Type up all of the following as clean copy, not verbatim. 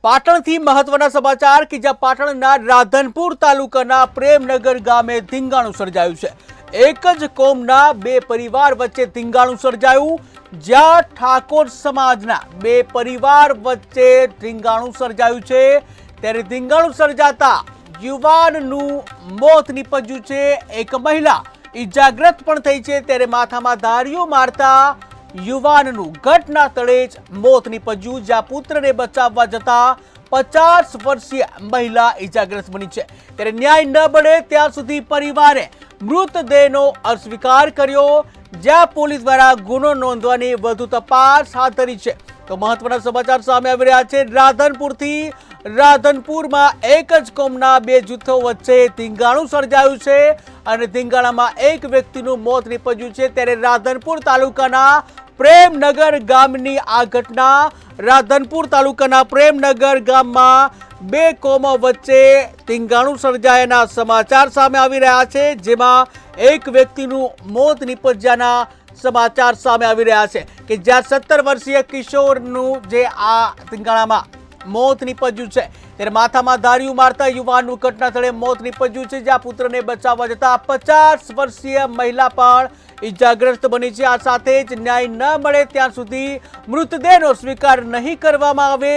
પાટણથી મહત્વના સમાચાર કે જ્યાં પાટણના રાધનપુર તાલુકાના પ્રેમનગર ગામે ધીંગાણું સર્જાયું છે। એક જ કોમના બે પરિવાર વચ્ચે ધીંગાણું સર્જાયું, જ્યાં ઠાકોર સમાજના બે પરિવાર વચ્ચે ધીંગાણું સર્જાયું છે। ત્યારે ધીંગાણું સર્જાતા યુવાનનું મોત નીપજ્યું છે। એક મહિલા ઈજાગ્રસ્ત પણ થઈ છે। ત્યારે માથામાં ધારીઓ મારતા યુવાનનું ઘટના સ્થળે જ મોત નીપજ્યું, જ્યાં પુત્રને બચાવવા જતા 50 વર્ષીય મહિલા ઈજાગ્રસ્ત બની છે। ત્યારે ન્યાય ન મળે ત્યાં સુધી પરિવારે મૃતદેહનો અસ્વીકાર કર્યો, જ્યાં પોલીસ દ્વારા ગુનો નોંધવાની વધુ તપાસ હાથ ધરી છે। તો મહત્વના સમાચાર સામે આવી રહ્યા છે રાધનપુરથી। રાધનપુરમાં એક જ કોમના બે જૂથો વચ્ચે ધીંગાણું સર્જાયું છે અને ધીંગાણામાં એક વ્યક્તિનું મોત નીપજ્યું છે। ત્યારે રાધનપુર તાલુકાના પ્રેમનગર ગામની આ ઘટના। રાધનપુર તાલુકાના પ્રેમનગર ગામમાં બે કોમો વચ્ચે ધીંગાણું સર્જાયાના સમાચાર સામે આવી રહ્યા છે, જેમાં એક વ્યક્તિનું મોત નીપજ્યાના સમાચાર સામે આવી રહ્યા છે કે જ્યાં 17 વર્ષીય કિશોરનું જે આ ધીંગાણામાં મોત નીપજ્યું છે। ત્યારે માથામાં ધારીયું મારતા યુવાનનું ઘટના સ્થળે મોત નીપજ્યું છે, જ્યાં પુત્રને બચાવવા જતા 50 વર્ષીય મહિલા પણ ઈજાગ્રસ્ત બની છે। આ સાથે જ ન્યાય ન મળે ત્યાં સુધી મૃતદેહનો સ્વીકાર નહીં કરવામાં આવે।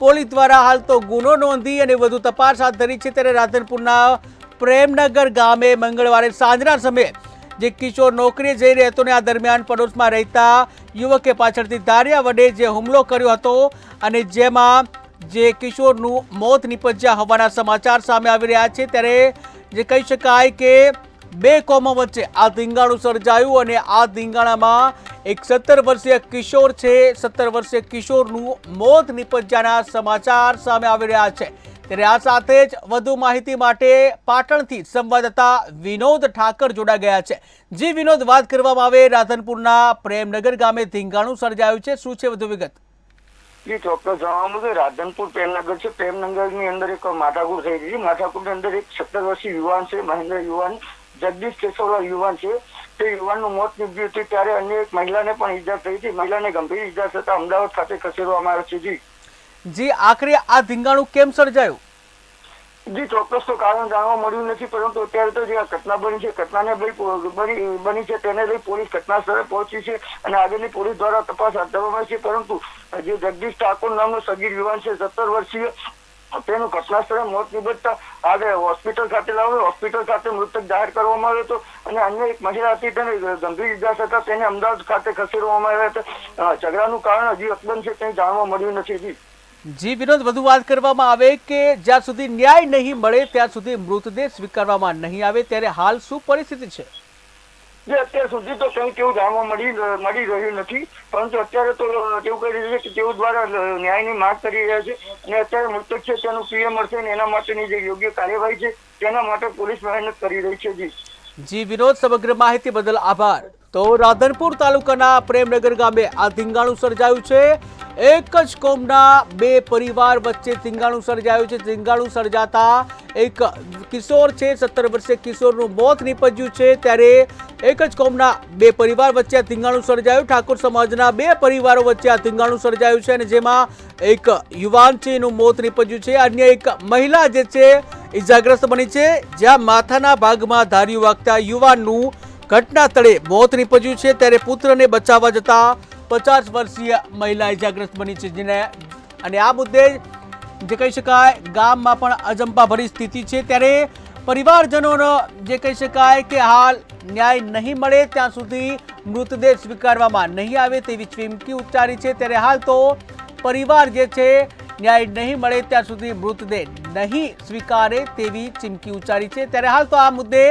પોલીસ દ્વારા હાલ તો ગુનો નોંધી અને વધુ તપાસ હાથ ધરી છે। ત્યારે રાધનપુરના પ્રેમનગર ગામે મંગળવારે સાંજના સમયે જે કિશોર નોકરીએ જઈ રહ્યો હતો ને આ દરમિયાન પડોશમાં રહેતા યુવકે પાછળથી ધારિયા વડે જે હુમલો કર્યો હતો અને જેમાં જે કિશોરનું મોત નીપજ્યા હોવાના સમાચાર સામે આવી રહ્યા છે। ત્યારે જે કહી શકાય કે બે કોમો વચ્ચે આ ધીંગાણું સર્જાયું અને આ ધીંગાણામાં એક 17 વર્ષીય કિશોર છે। 17 વર્ષીય કિશોરનું મોત નીપજ્યાના સમાચાર સામે આવી રહ્યા છે। ત્યારે આ સાથે જ વધુ માહિતી માટે પાટણથી સંવાદદાતા વિનોદ ઠાકર જોડા ગયા છે। જી વિનોદ, વાત કરવામાં આવે રાધનપુરના પ્રેમનગર ગામે ધીંગાણું સર્જાયું છે, શું છે વધુ વિગત? जी ચોક્કસ જણાવવાનું કે રાધનપુર પ્રેમનગર છે। પ્રેમનગરની અંદર એક માથાકૂટ થઈ હતી। માથાકૂટની અંદર એક 17 વર્ષીય યુવાન છે, મહેન્દ્ર યુવાન, જગદીશ કેશવલા યુવાન છે। તે યુવાનનું મોત નીપજ્યું હતું। ત્યારે અન્ય એક મહિલાને પણ ઈજા થઈ હતી। મહિલાને ગંભીર ઈજા થતા અમદાવાદ ખાતે ખસેડવામાં આવે છે। જી, આખરે આ ધીંગાણું કેમ સર્જાયું? જી ચોક્કસ તો કારણ જાણવા મળ્યું નથી, પરંતુ અત્યારે તો જે આ ઘટના બની છે, ઘટનાને બની છે તેને લઈ પોલીસ ઘટના સ્થળે પહોંચી છે અને આગળની પોલીસ દ્વારા તપાસ હાથ ધરવામાં છે। પરંતુ જે જગદીશ ઠાકોર નામનો સગીર યુવાન છે, 17 વર્ષીય, તેનું ઘટના સ્થળે મોત નીપજતા આગળ હોસ્પિટલ ખાતે લાવ્યો। હોસ્પિટલ ખાતે મૃતક જાહેર કરવામાં આવ્યો હતો અને અન્ય એક મહિલા હતી, તેને ગંભીર ઈજા થતા તેને અમદાવાદ ખાતે ખસેડવામાં આવ્યા હતા। ઝઘડાનું કારણ હજી અકબંધ છે, કંઈ જાણવા મળ્યું નથી। જી વિનોદ, વધુ વાત કરવામાં આવે કે જ્યાં સુધી ન્યાય નહીં મળે ત્યાં સુધી મૃતદેહ સ્વીકારવામાં નહીં આવે, ત્યારે હાલ શું પરિસ્થિતિ છે? જે અત્યાર સુધી તો કંઈ કેવું જાણવા મળી રહ્યું નથી, પરંતુ અત્યારે તો કેવું કરી રહ્યું છે કે તેઓ દ્વારા ન્યાયની માંગ કરી રહ્યા છે અને અત્યારે મૃતક છે તેનું પીએમ મળશે અને એના માટેની જે યોગ્ય કાર્યવાહી છે તેના માટે પોલીસ મહેનત કરી રહી છે। જી વિનોદ, સમગ્ર માહિતી બદલ આભાર। તો રાધનપુર તાલુકાના પ્રેમનગર ગામે આ ધીંગાણું સર્જાયું છે। એક જ કોમના બે પરિવાર વચ્ચે ધીંગાણું સર્જાયું છે। ધીંગાણું સર્જાતા એક કિશોર છે, 17 વર્ષીય કિશોરનું મોત નીપજ્યું છે। ત્યારે એક જ કોમના બે પરિવાર વચ્ચે આ ધીંગાણું સર્જાયું। ઠાકોર સમાજના બે પરિવારો વચ્ચે આ ધીંગાણું સર્જાયું છે અને જેમાં એક યુવાન છે એનું મોત નીપજ્યું છે, અન્ય એક મહિલા જે છે ઈજાગ્રસ્ત બની છે, જ્યાં માથાના ભાગમાં ધાર્યું વાગતા યુવાનનું ઘટના સ્થળે મોત નીપજ્યું છે। ત્યારે પુત્રને બચાવવા જતા 50 વર્ષીય મહિલા ઈજાગ્રસ્ત બની છે, જેને અને આ મુદ્દે જે કહી શકાય ગામમાં પણ અજંપાભરી સ્થિતિ છે। ત્યારે પરિવારજનોનો જે કહી શકાય કે હાલ ન્યાય નહીં મળે ત્યાં સુધી મૃતદેહ સ્વીકારવામાં નહીં આવે તેવી ચીમકી ઉચ્ચારી છે। ત્યારે હાલ તો પરિવાર જે છે ન્યાય નહીં મળે ત્યાં સુધી મૃતદેહ નહીં સ્વીકારે તેવી ચીમકી ઉચ્ચારી છે। ત્યારે હાલ તો આ મુદ્દે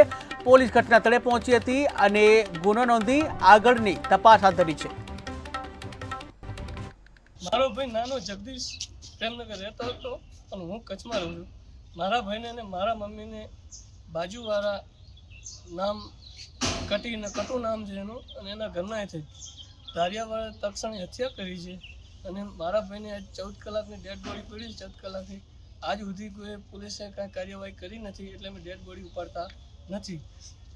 પોલીસ ઘટના સ્થળે પહોંચી હતી અને ગુનો નોંધી આગળની તપાસ હાથ ધરી છે। મારો ભાઈ નાનો જગદીશ પ્રેમનગર રહેતો હતો અને હું કચ્છમાં રહું છું। મારા ભાઈને અને મારા મમ્મીને બાજુવાળા નામ કટુ નામ છે એનું, અને એના ઘરના થઈ ધારિયાવાળા તક્ષણી હત્યા કરી છે અને મારા ભાઈને આજ 14 કલાકની ડેડ બોડી પડી છે। 14 કલાકની આજ સુધી કોઈ પોલીસે કાંઈ કાર્યવાહી કરી નથી, એટલે અમે ડેડ બોડી ઉપાડતા નથી।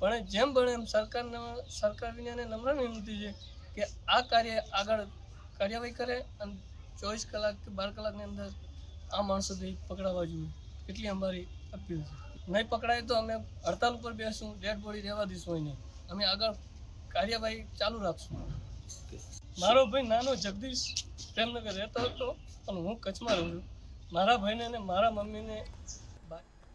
પણ જેમ બને એમ સરકાર વિનાને નમ્ર વિનંતી છે કે આ કાર્ય આગળ કાર્યવાહી કરે અને 24 કલાક કે 12 કલાકની અંદર આ માણસો બે પકડાવા જોઈએ એટલી અમારી અપીલ છે. નહીં પકડાય તો અમે હડતાલ ઉપર બેસું, ડેડ બોડી રહેવા દઈશું નહીં, અમે આગળ કાર્યવાહી ચાલુ રાખશું. મારો ભાઈ નાનો જગદીશ પ્રેમનગર રહેતો હતો અને હું કચ્છમાં રહું છું. મારા ભાઈને અને મારા મમ્મીને